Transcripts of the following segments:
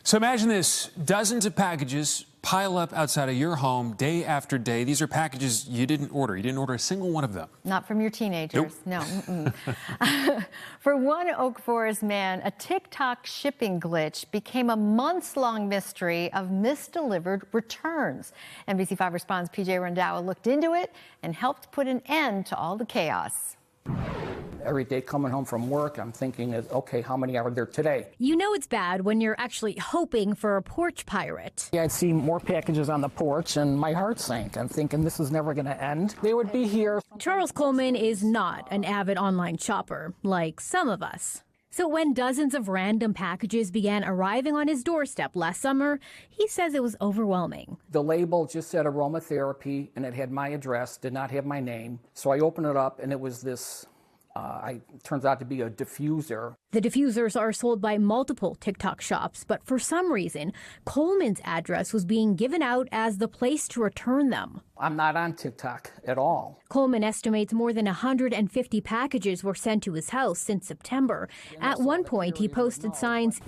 So imagine this, dozens of packages pile up outside of your home day after day. These are packages you didn't order. You didn't order a single one of them. Not from your teenagers. Nope. No. For one Oak Forest man, a TikTok shipping glitch became a months-long mystery of misdelivered returns. NBC5 Responds' PJ Randhawa looked into it and helped put an end to all the chaos. Every day coming home from work, I'm thinking, okay, how many are there today? You know it's bad when you're actually hoping for a porch pirate. Yeah, I'd see more packages on the porch and my heart sank. I'm thinking this is never going to end. They would be here. Charles Coleman is not an avid online shopper, like some of us. So when dozens of random packages began arriving on his doorstep last summer, he says it was overwhelming. The label just said aromatherapy, and it had my address, did not have my name. So I opened it up, and it was this... turns out to be a diffuser. The diffusers are sold by multiple TikTok shops, but for some reason, Coleman's address was being given out as the place to return them. I'm not on TikTok at all. Coleman estimates more than 150 packages were sent to his house since September. At one point, he posted signs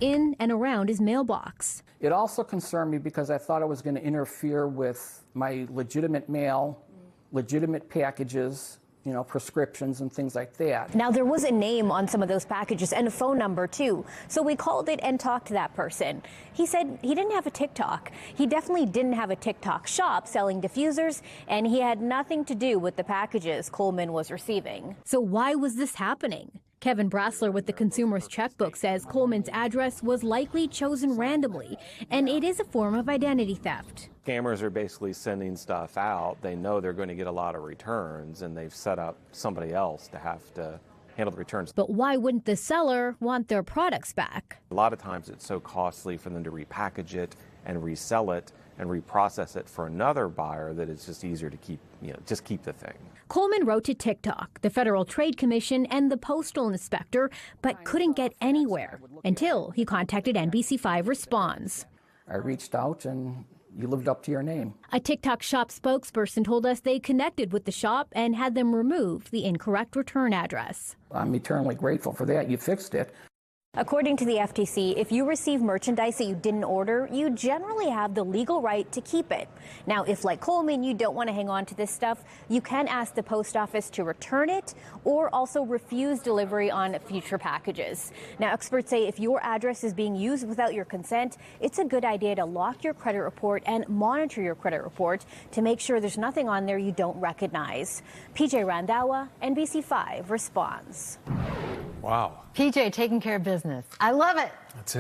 in and around his mailbox. It also concerned me because I thought it was going to interfere with my legitimate mail, legitimate packages, you know, prescriptions and things like that. Now, there was a name on some of those packages and a phone number, too. So we called it and talked to that person. He said he didn't have a TikTok. He definitely didn't have a TikTok shop selling diffusers, and he had nothing to do with the packages Coleman was receiving. So why was this happening? Kevin Brassler with the Consumer's Checkbook says Coleman's address was likely chosen randomly, and it is a form of identity theft. Scammers are basically sending stuff out. They know they're going to get a lot of returns, and they've set up somebody else to have to handle the returns. But why wouldn't the seller want their products back? A lot of times it's so costly for them to repackage it and resell it and reprocess it for another buyer that it's just easier to keep, just keep the thing. Coleman wrote to TikTok, the Federal Trade Commission, and the Postal Inspector, but couldn't get anywhere until he contacted NBC5 Responds. I reached out and you lived up to your name. A TikTok shop spokesperson told us they connected with the shop and had them remove the incorrect return address. I'm eternally grateful for that. You fixed it. According to the FTC, if you receive merchandise that you didn't order, you generally have the legal right to keep it. Now, if like Coleman, you don't want to hang on to this stuff, you can ask the post office to return it or also refuse delivery on future packages. Now, experts say if your address is being used without your consent, it's a good idea to lock your credit report and monitor your credit report to make sure there's nothing on there you don't recognize. PJ Randhawa, NBC5 Responds. Wow. PJ taking care of business. I love it. That's it.